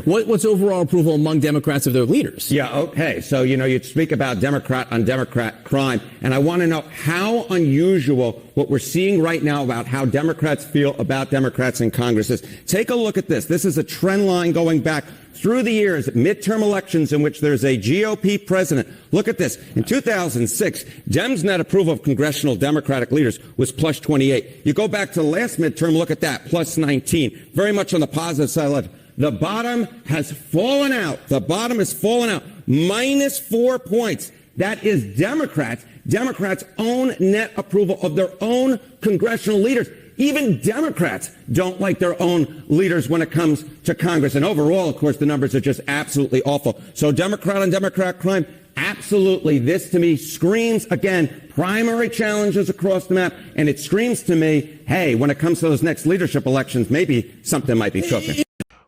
What's overall approval among Democrats of their leaders? Yeah, okay. So, you speak about Democrat on Democrat crime, and I want to know how unusual what we're seeing right now about how Democrats feel about Democrats in Congress is. Take a look at this. This is a trend line going back through the years, midterm elections in which there's a GOP president. Look at this. In 2006, Dems' net approval of congressional Democratic leaders was plus 28. You go back to the last midterm, look at that, plus 19. Very much on the positive side. The bottom has fallen out. The bottom has fallen out. Minus 4 points. That is Democrats' own net approval of their own congressional leaders. Even Democrats don't like their own leaders when it comes to Congress. And overall, of course, the numbers are just absolutely awful. So Democrat on Democrat crime, absolutely. This to me screams, again, primary challenges across the map. And it screams to me, hey, when it comes to those next leadership elections, maybe something might be cooking.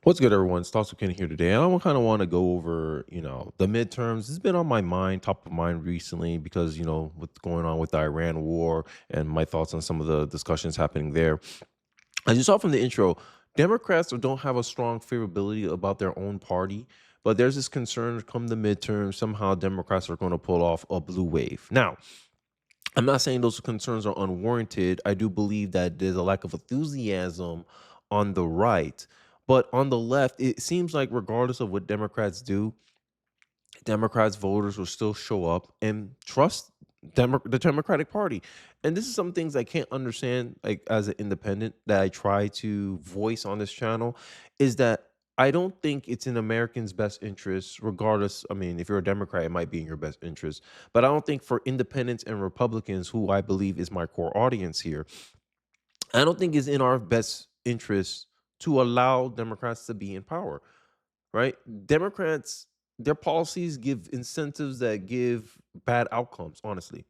What's good, everyone? It's Thoughts with Kenny here today. I kind of want to go over, the midterms. It's been on my mind, top of mind recently because, what's going on with the Iran war and my thoughts on some of the discussions happening there. As you saw from the intro, Democrats don't have a strong favorability about their own party, but there's this concern come the midterms, somehow Democrats are going to pull off a blue wave. Now, I'm not saying those concerns are unwarranted. I do believe that there's a lack of enthusiasm on the right. But on the left, it seems like regardless of what Democrats do, Democrats voters will still show up and trust the Democratic Party. And this is some things I can't understand, like as an independent, that I try to voice on this channel, is that I don't think it's in Americans' best interest, regardless. I mean, if you're a Democrat, it might be in your best interest. But I don't think for independents and Republicans, who I believe is my core audience here, I don't think it's in our best interest to allow Democrats to be in power, right? Democrats, their policies give incentives that give bad outcomes, honestly.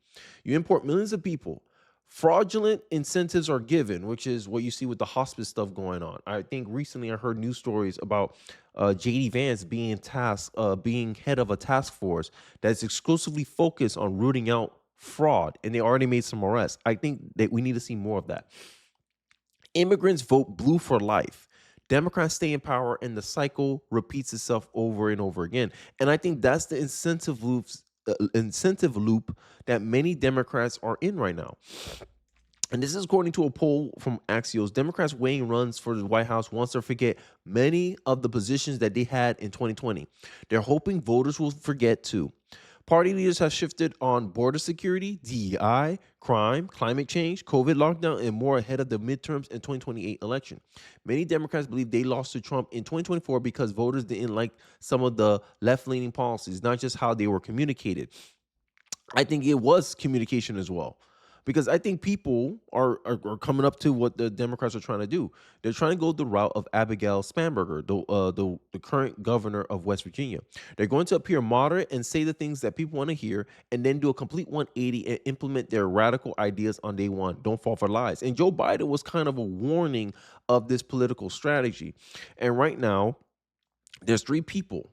You import millions of people, fraudulent incentives are given, which is what you see with the hospice stuff going on. I think recently I heard news stories about J.D. Vance being tasked, being head of a task force that's exclusively focused on rooting out fraud, and they already made some arrests. I think that we need to see more of that. Immigrants vote blue for life. Democrats stay in power, and the cycle repeats itself over and over again. And I think that's the incentive loop that many Democrats are in right now. And this is according to a poll from Axios. Democrats weighing runs for the White House wants to forget many of the positions that they had in 2020. They're hoping voters will forget too. Party leaders have shifted on border security, DEI, crime, climate change, COVID lockdown, and more ahead of the midterms and 2028 election. Many Democrats believe they lost to Trump in 2024 because voters didn't like some of the left-leaning policies, not just how they were communicated. I think it was communication as well. Because I think people are coming up to what the Democrats are trying to do. They're trying to go the route of Abigail Spanberger, the current governor of West Virginia. They're going to appear moderate and say the things that people want to hear, and then do a complete 180 and implement their radical ideas on day one. Don't fall for lies. And Joe Biden was kind of a warning of this political strategy. And right now, there's three people.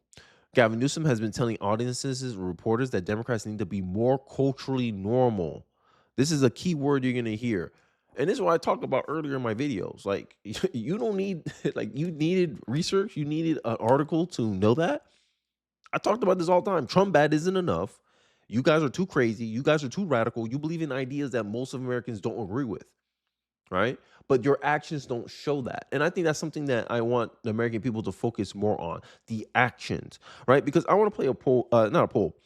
Gavin Newsom has been telling audiences and reporters that Democrats need to be more culturally normal. This is a key word you're going to hear. And this is what I talked about earlier in my videos. Like, you don't need, you needed research. You needed an article to know that. I talked about this all the time. Trump bad isn't enough. You guys are too crazy. You guys are too radical. You believe in ideas that most of Americans don't agree with, right? But your actions don't show that. And I think that's something that I want the American people to focus more on, the actions, right? Because I want to play a poll, not a poll.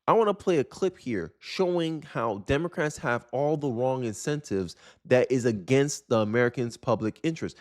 I want to play a clip here showing how Democrats have all the wrong incentives that is against the Americans' public interest.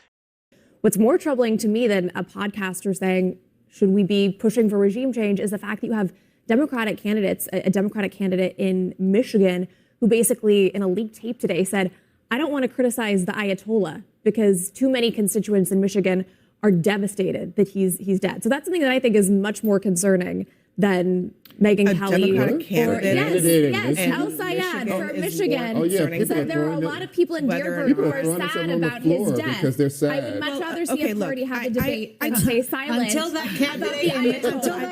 What's more troubling to me than a podcaster saying, should we be pushing for regime change, is the fact that you have Democratic candidates, a Democratic candidate in Michigan who basically in a leaked tape today said, I don't want to criticize the Ayatollah because too many constituents in Michigan are devastated that he's dead. So that's something that I think is much more concerning than Megyn Kelly. Democratic candidate. Yes, El Sayed for Michigan. Oh, yeah, so there are a lot of people in Dearborn who are sad about his death. Because they're sad. I would much rather see a party have a debate and stay silent. Until that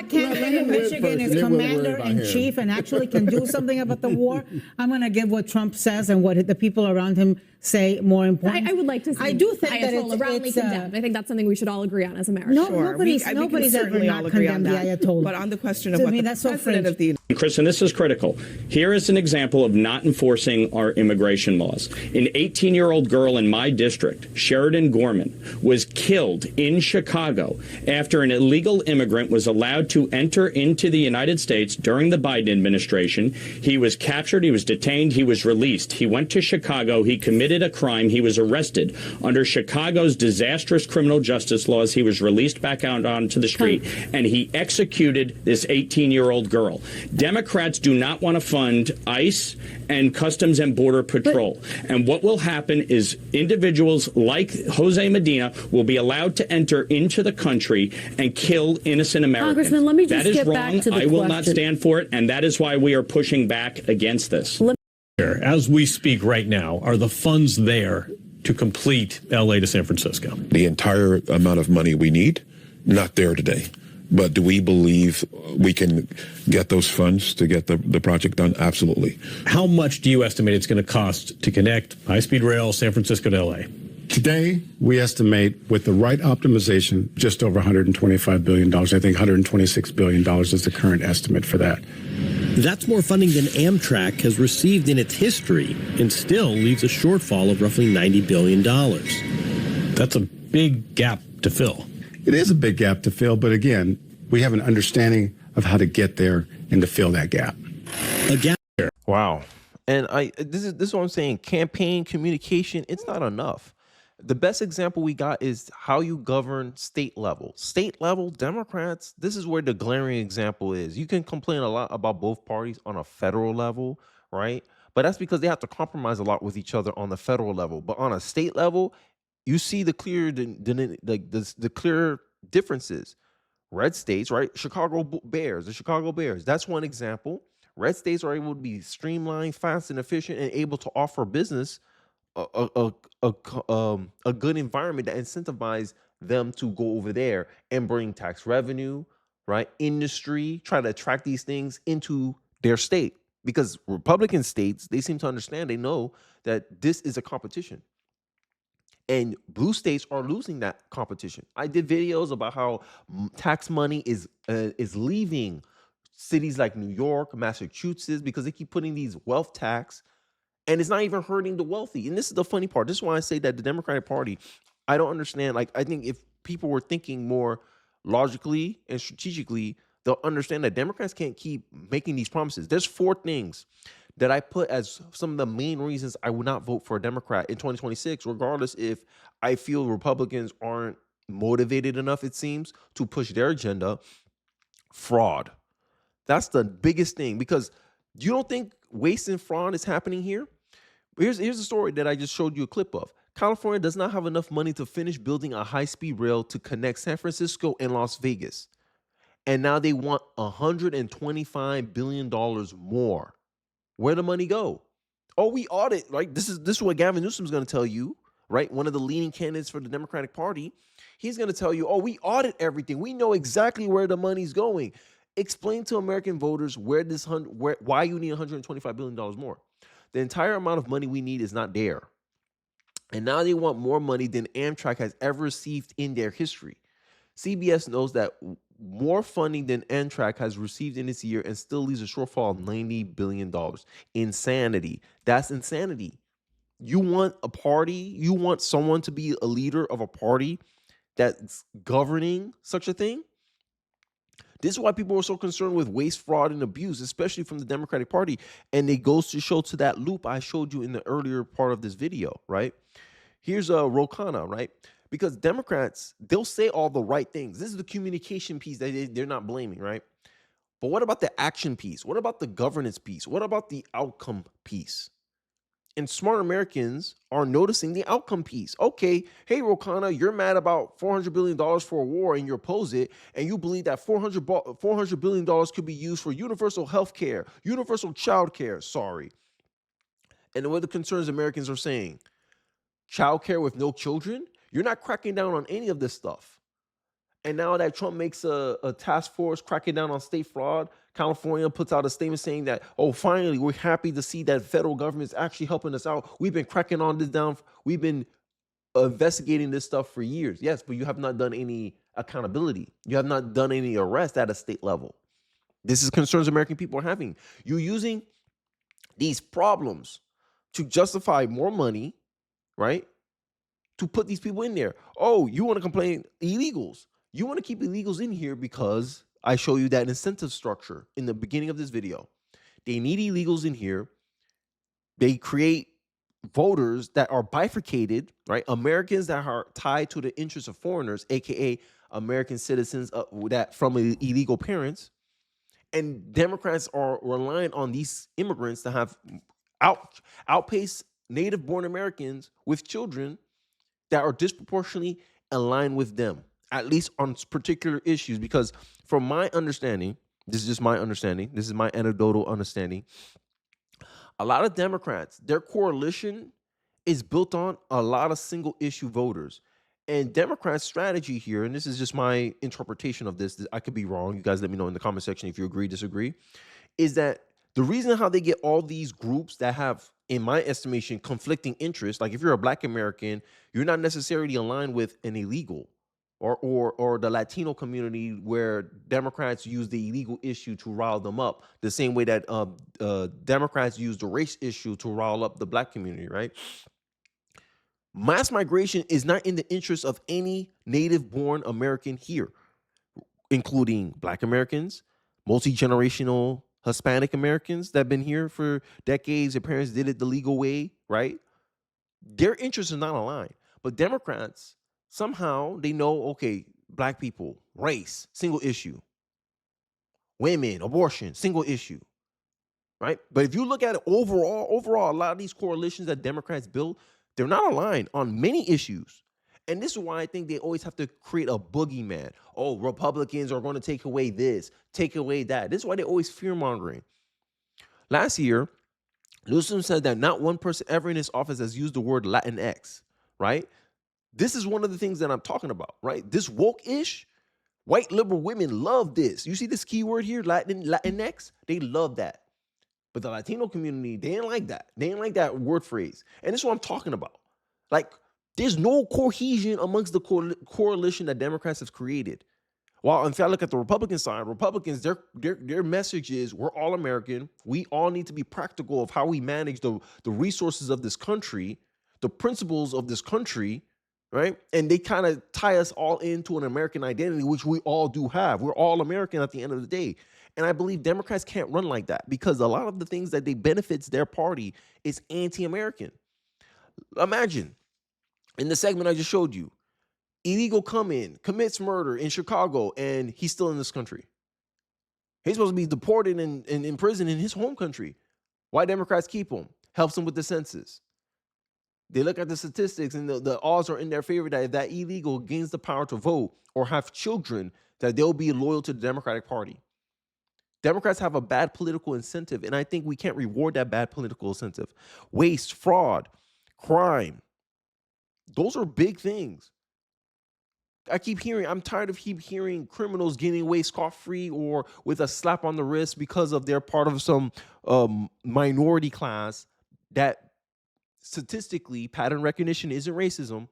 candidate in Michigan is commander-in-chief and actually can do something about the war, I'm going to give what Trump says and what the people around him say more important. I would like to see I do think that Ayatollah roundly it's condemned. I think that's something we should all agree on as Americans. no, Sure. nobody's We can ever certainly not all agree on condemned the that. Ayatollah. But on the question of To what me, the that's so president of fringe. the Chris, and this is critical. Here is an example of not enforcing our immigration laws. An 18-year-old girl in my district, Sheridan Gorman, was killed in Chicago after an illegal immigrant was allowed to enter into the United States during the Biden administration. He was captured, he was detained, he was released. He went to Chicago, he committed a crime, he was arrested. Under Chicago's disastrous criminal justice laws, he was released back out onto the street, and he executed this 18-year-old girl. Democrats do not want to fund ICE and Customs and Border Patrol. And what will happen is individuals like Jose Medina will be allowed to enter into the country and kill innocent Americans. Congressman, let me just that is get wrong. back to the I will not question. stand for it, and that is why we are pushing back against this. As we speak right now, are the funds there to complete LA to San Francisco? The entire amount of money we need, not there today. But do we believe we can get those funds to get the project done? Absolutely. How much do you estimate it's going to cost to connect high-speed rail San Francisco to LA? Today, we estimate with the right optimization, just over $125 billion. I think $126 billion is the current estimate for that. That's more funding than Amtrak has received in its history and still leaves a shortfall of roughly $90 billion. That's a big gap to fill. It is a big gap to fill, but again, we have an understanding of how to get there and to fill that gap. A gap. Wow. And this is what I'm saying. Campaign communication, it's not enough. The best example we got is how you govern state level. State level Democrats, this is where the glaring example is. You can complain a lot about both parties on a federal level, right? But that's because they have to compromise a lot with each other on the federal level. But on a state level, you see the clear clear differences. Red states, right? The Chicago Bears, that's one example. Red states are able to be streamlined, fast and efficient, and able to offer business a good environment that incentivizes them to go over there and bring tax revenue, right? Industry, try to attract these things into their state. Because Republican states, they seem to understand, they know that this is a competition. And blue states are losing that competition. I did videos about how tax money is leaving cities like New York, Massachusetts, because they keep putting these wealth tax, and it's not even hurting the wealthy. And this is the funny part. This is why I say that the Democratic Party, I don't understand. Like, I think if people were thinking more logically and strategically, they'll understand that Democrats can't keep making these promises. There's 4 things that I put as some of the main reasons I would not vote for a Democrat in 2026, regardless if I feel Republicans aren't motivated enough, it seems, to push their agenda. Fraud. That's the biggest thing, because you don't think waste and fraud is happening here? Here's a story that I just showed you a clip of. California does not have enough money to finish building a high-speed rail to connect San Francisco and Las Vegas. And now they want $125 billion more. Where'd the money go? Oh, we audit, right? This is what Gavin Newsom's going to tell you, right? One of the leading candidates for the Democratic Party. He's going to tell you, oh, we audit everything. We know exactly where the money's going. Explain to American voters why you need $125 billion more. The entire amount of money we need is not there. And now they want more money than Amtrak has ever received in their history. CBS knows that more funding than Amtrak has received in this year and still leaves a shortfall of $90 billion. Insanity. That's insanity. You want a party, you want someone to be a leader of a party that's governing such a thing? This is why people are so concerned with waste, fraud, and abuse, especially from the Democratic Party. And it goes to show to that loop I showed you in the earlier part of this video, right? Here's a Rokana, right? Because Democrats, they'll say all the right things. This is the communication piece that they're not blaming, right? But what about the action piece? What about the governance piece? What about the outcome piece? And smart Americans are noticing the outcome piece. Okay, hey, Rokana, you're mad about $400 billion for a war and you oppose it, and you believe that $400 billion could be used for universal health care, universal child care, sorry. And what the concerns Americans are saying, child care with no children? You're not cracking down on any of this stuff. And now that Trump makes a task force cracking down on state fraud, California puts out a statement saying that, oh, finally, we're happy to see that federal government is actually helping us out. We've been cracking on this down. We've been investigating this stuff for years. Yes, but you have not done any accountability. You have not done any arrest at a state level. This is concerns American people are having. You're using these problems to justify more money, right? To put these people in there. Oh, you want to complain illegals. You want to keep illegals in here because I show you that incentive structure in the beginning of this video. They need illegals in here. They create voters that are bifurcated, right? Americans that are tied to the interests of foreigners, aka American citizens that from illegal parents. And Democrats are relying on these immigrants to have outpace native-born Americans with children that are disproportionately aligned with them, at least on particular issues. Because from my understanding, this is just my understanding, this is my anecdotal understanding, a lot of Democrats, their coalition is built on a lot of single issue voters. And Democrats' strategy here, and this is just my interpretation of this, I could be wrong, you guys let me know in the comment section if you agree, disagree, is that the reason how they get all these groups that have, in my estimation, conflicting interests, like if you're a Black American, you're not necessarily aligned with an illegal or the Latino community, where Democrats use the illegal issue to rile them up, the same way that Democrats use the race issue to rile up the Black community, right? Mass migration is not in the interest of any native-born American here, including Black Americans, multi-generational Hispanic Americans that have been here for decades. Their parents did it the legal way, right? Their interests are not aligned. But Democrats, somehow they know, okay, Black people, race, single issue. Women, abortion, single issue, right? But if you look at it overall, a lot of these coalitions that Democrats build, they're not aligned on many issues. And this is why I think they always have to create a boogeyman. Oh, Republicans are going to take away this, take away that. This is why they're always fear-mongering. Last year, Newsom said that not one person ever in his office has used the word Latinx, right? This is one of the things that I'm talking about, right? This woke-ish, white liberal women love this. You see this keyword here, Latinx? They love that. But the Latino community, they ain't like that. They ain't like that word phrase. And this is what I'm talking about. Like, there's no cohesion amongst the coalition that Democrats have created. While if I look at the Republican side, Republicans, their message is we're all American. We all need to be practical of how we manage the resources of this country, the principles of this country, right? And they kind of tie us all into an American identity, which we all do have. We're all American at the end of the day. And I believe Democrats can't run like that because a lot of the things that they benefits their party is anti-American. Imagine, in the segment I just showed you, illegal come in, commits murder in Chicago, and he's still in this country. He's supposed to be deported and in prison in his home country. Why Democrats keep him? Helps them with the census. They look at the statistics, and the odds are in their favor that if that illegal gains the power to vote or have children, that they'll be loyal to the Democratic Party. Democrats have a bad political incentive, and I think we can't reward that bad political incentive. Waste, fraud, crime. Those are big things. I'm tired of hearing criminals getting away scot-free or with a slap on the wrist because of they're part of some minority class that statistically, pattern recognition isn't racism,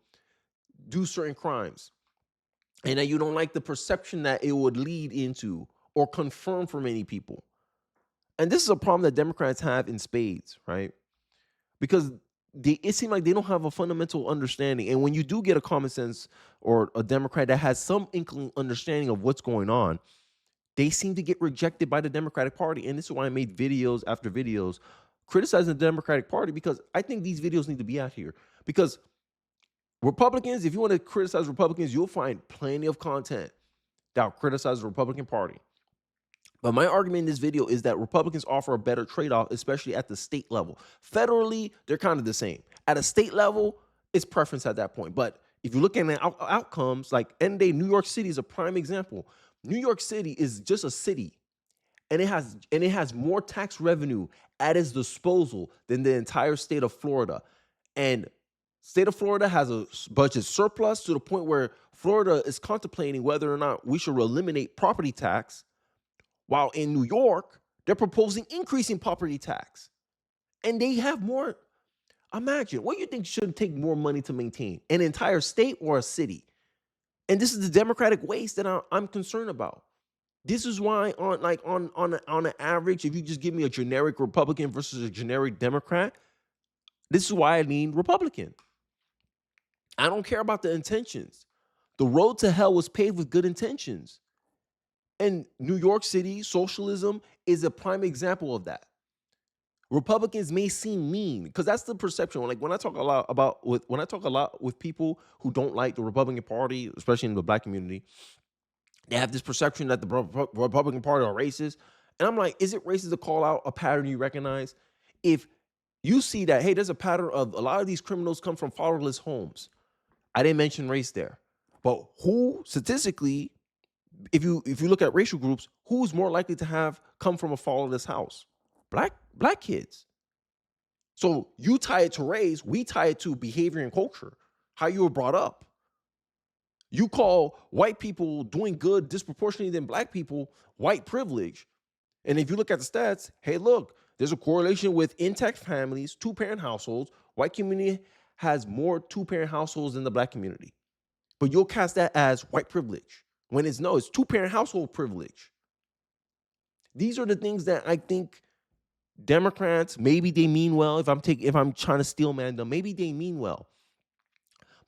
do certain crimes. And that you don't like the perception that it would lead into or confirm for many people. And this is a problem that Democrats have in spades, right? Because it seems like they don't have a fundamental understanding. And when you do get a common sense or a Democrat that has some inkling understanding of what's going on, they seem to get rejected by the Democratic Party. And this is why I made videos after videos criticizing the Democratic Party, because I think these videos need to be out here. Because Republicans, if you want to criticize Republicans, you'll find plenty of content that will criticize the Republican Party. But my argument in this video is that Republicans offer a better trade-off, especially at the state level. Federally, they're kind of the same. At a state level, it's preference at that point. But if you look at the outcomes, like end of the day, New York City is a prime example. New York City is just a city, and it has more tax revenue at its disposal than the entire state of Florida. And State of Florida has a budget surplus to the point where Florida is contemplating whether or not we should eliminate property tax, while in New York, they're proposing increasing property tax. And they have more. Imagine, what do you think should take more money to maintain? An entire state or a city? And this is the Democratic waste that I'm concerned about. This is why on an average, if you just give me a generic Republican versus a generic Democrat, this is why I lean Republican. I don't care about the intentions. The road to hell was paved with good intentions. And New York City socialism is a prime example of that. Republicans may seem mean because that's the perception. Like when I talk a lot with people who don't like the Republican Party, especially in the Black community, they have this perception that the Republican Party are racist. And I'm like, is it racist to call out a pattern you recognize? If you see that, hey, there's a pattern of a lot of these criminals come from fatherless homes. I didn't mention race there. But who statistically, if you look at racial groups, who's more likely to have come from a fatherless house? Black kids. So you tie it to race, we tie it to behavior and culture, how you were brought up. You call white people doing good disproportionately than black people white privilege. And if you look at the stats, hey, look, there's a correlation with intact families, two-parent households. White community has more two-parent households than the black community. But you'll cast that as white privilege when it's two-parent household privilege. These are the things that I think Democrats, maybe they mean well. If I'm trying to steel man them, maybe they mean well.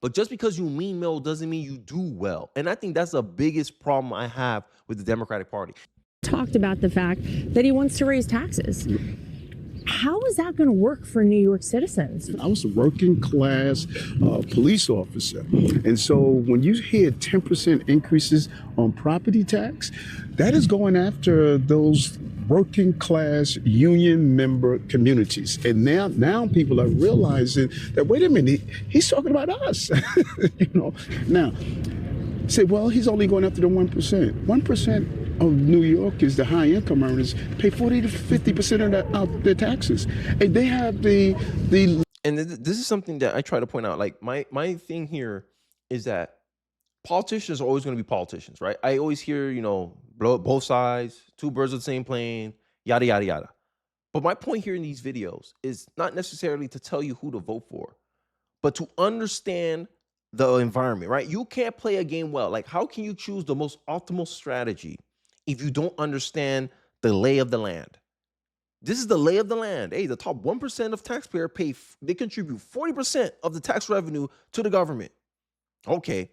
But just because you mean well doesn't mean you do well. And I think that's the biggest problem I have with the Democratic Party. Talked about the fact that he wants to raise taxes. How is that going to work for New York citizens? I was a working class police officer. And so when you hear 10% increases on property tax, that is going after those working class union member communities. And now people are realizing that, wait a minute, he's talking about us. Now, say, well, he's only going after the 1%. 1% of New York is the high income earners pay 40 to 50% of their taxes. And they have the And this is something that I try to point out. Like my thing here is that politicians are always going to be politicians, right? I always hear, both sides, two birds of the same plane, yada, yada, yada. But my point here in these videos is not necessarily to tell you who to vote for, but to understand the environment, right? You can't play a game well. Like, how can you choose the most optimal strategy if you don't understand the lay of the land? This is the lay of the land. Hey, the top 1% of taxpayers they contribute 40% of the tax revenue to the government. Okay.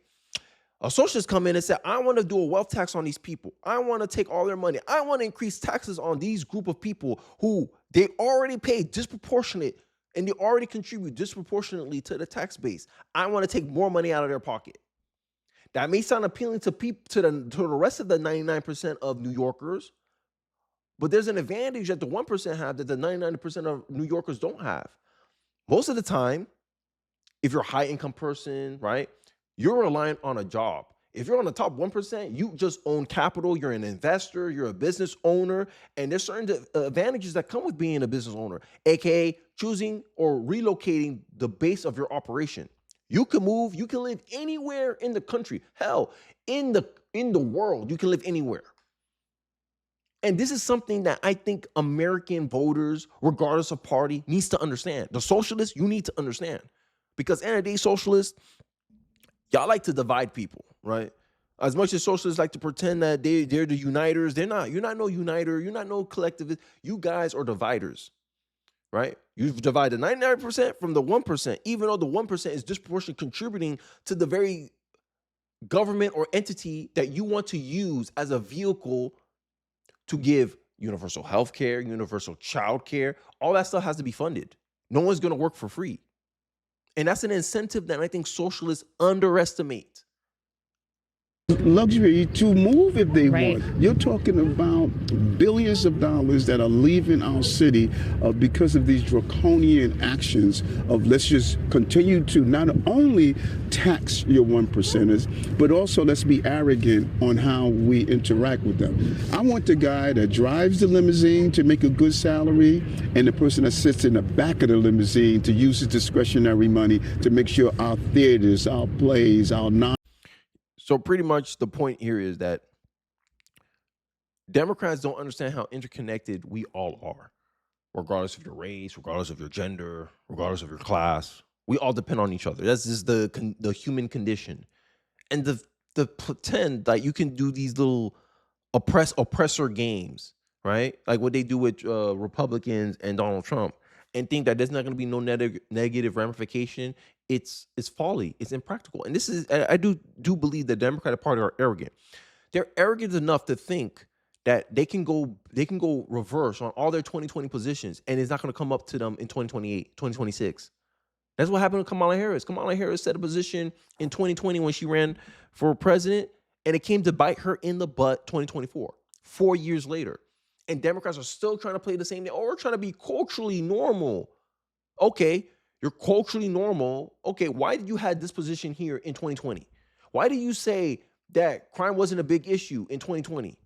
A socialist come in and say, I want to do a wealth tax on these people. I want to take all their money. I want to increase taxes on these group of people who they already pay disproportionate and they already contribute disproportionately to the tax base. I want to take more money out of their pocket. That may sound appealing to the rest of the 99% of New Yorkers, but there's an advantage that the 1% have that the 99% of New Yorkers don't have. Most of the time, if you're a high income person, right, you're reliant on a job. If you're on the top 1%, you just own capital. You're an investor. You're a business owner. And there's certain advantages that come with being a business owner, aka choosing or relocating the base of your operation. You can move. You can live anywhere in the country. Hell, in the world, you can live anywhere. And this is something that I think American voters, regardless of party, needs to understand. The socialists, you need to understand. Because at the end of the day, socialists, y'all like to divide people, right? As much as socialists like to pretend that they're the uniters, they're not. You're not no uniter. You're not no collectivist. You guys are dividers, right? You've divided 99% from the 1%, even though the 1% is disproportionately contributing to the very government or entity that you want to use as a vehicle to give universal health care, universal child care. All that stuff has to be funded. No one's going to work for free. And that's an incentive that I think socialists underestimate. luxury to move if they Right. want. You're talking about billions of dollars that are leaving our city because of these draconian actions of let's just continue to not only tax your one percenters, but also let's be arrogant on how we interact with them. I want the guy that drives the limousine to make a good salary and the person that sits in the back of the limousine to use his discretionary money to make sure our theaters, our plays, our non. So pretty much the point here is that Democrats don't understand how interconnected we all are, regardless of your race, regardless of your gender, regardless of your class. We all depend on each other. That's just the human condition. And the pretend that you can do these little oppressor games, right? Like what they do with Republicans and Donald Trump, and think that there's not going to be no negative ramification. It's folly. It's impractical. And this is I do believe the Democratic Party are arrogant. They're arrogant enough to think that they can go reverse on all their 2020 positions, and it's not going to come up to them in 2028, 2026. That's what happened to Kamala Harris. Kamala Harris set a position in 2020 when she ran for president, and it came to bite her in the butt 2024, 4 years later. And Democrats are still trying to play the same thing. Oh, we're trying to be culturally normal. Okay, you're culturally normal. Okay, why did you have this position here in 2020? Why did you say that crime wasn't a big issue in 2020?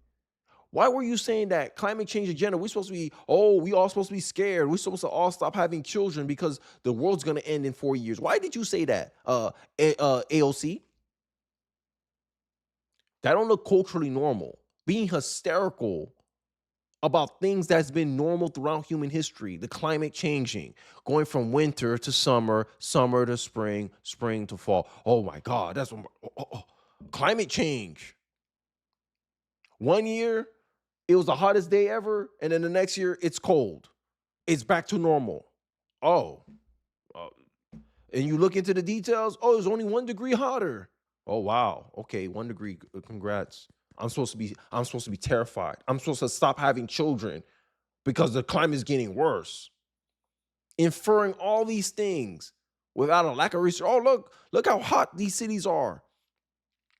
Why were you saying that climate change agenda, we all supposed to be scared. We're supposed to all stop having children because the world's going to end in 4 years. Why did you say that, AOC? That don't look culturally normal. Being hysterical about things that's been normal throughout human history, the climate changing, going from winter to summer, summer to spring, spring to fall. Oh my God, that's what, climate change. 1 year, it was the hottest day ever, and then the next year, it's cold. It's back to normal. And you look into the details, it's only 1 degree hotter. Oh wow, okay, 1 degree, congrats. I'm supposed to be terrified. I'm supposed to stop having children because the climate is getting worse. Inferring all these things without a lack of research. Oh, look how hot these cities are.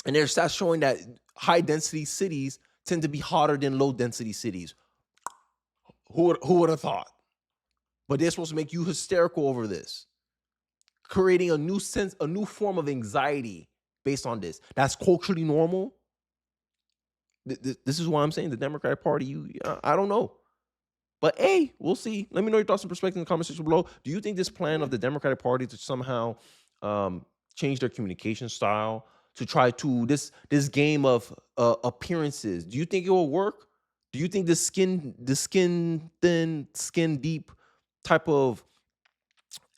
And there's stats showing that high density cities tend to be hotter than low density cities. Who would have thought? But they're supposed to make you hysterical over this, creating a new form of anxiety based on this. That's culturally normal. This is why I'm saying the Democratic Party, I don't know. But hey, we'll see. Let me know your thoughts and perspectives in the comment section below. Do you think this plan of the Democratic Party to somehow change their communication style, to try to this game of appearances, do you think it will work? Do you think the skin thin, skin deep type of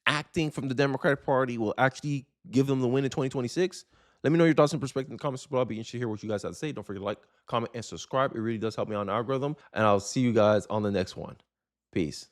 acting from the Democratic Party will actually give them the win in 2026? Let me know your thoughts and perspectives in the comments below. I'll be interested to hear what you guys have to say. Don't forget to like, comment, and subscribe. It really does help me on the algorithm. And I'll see you guys on the next one. Peace.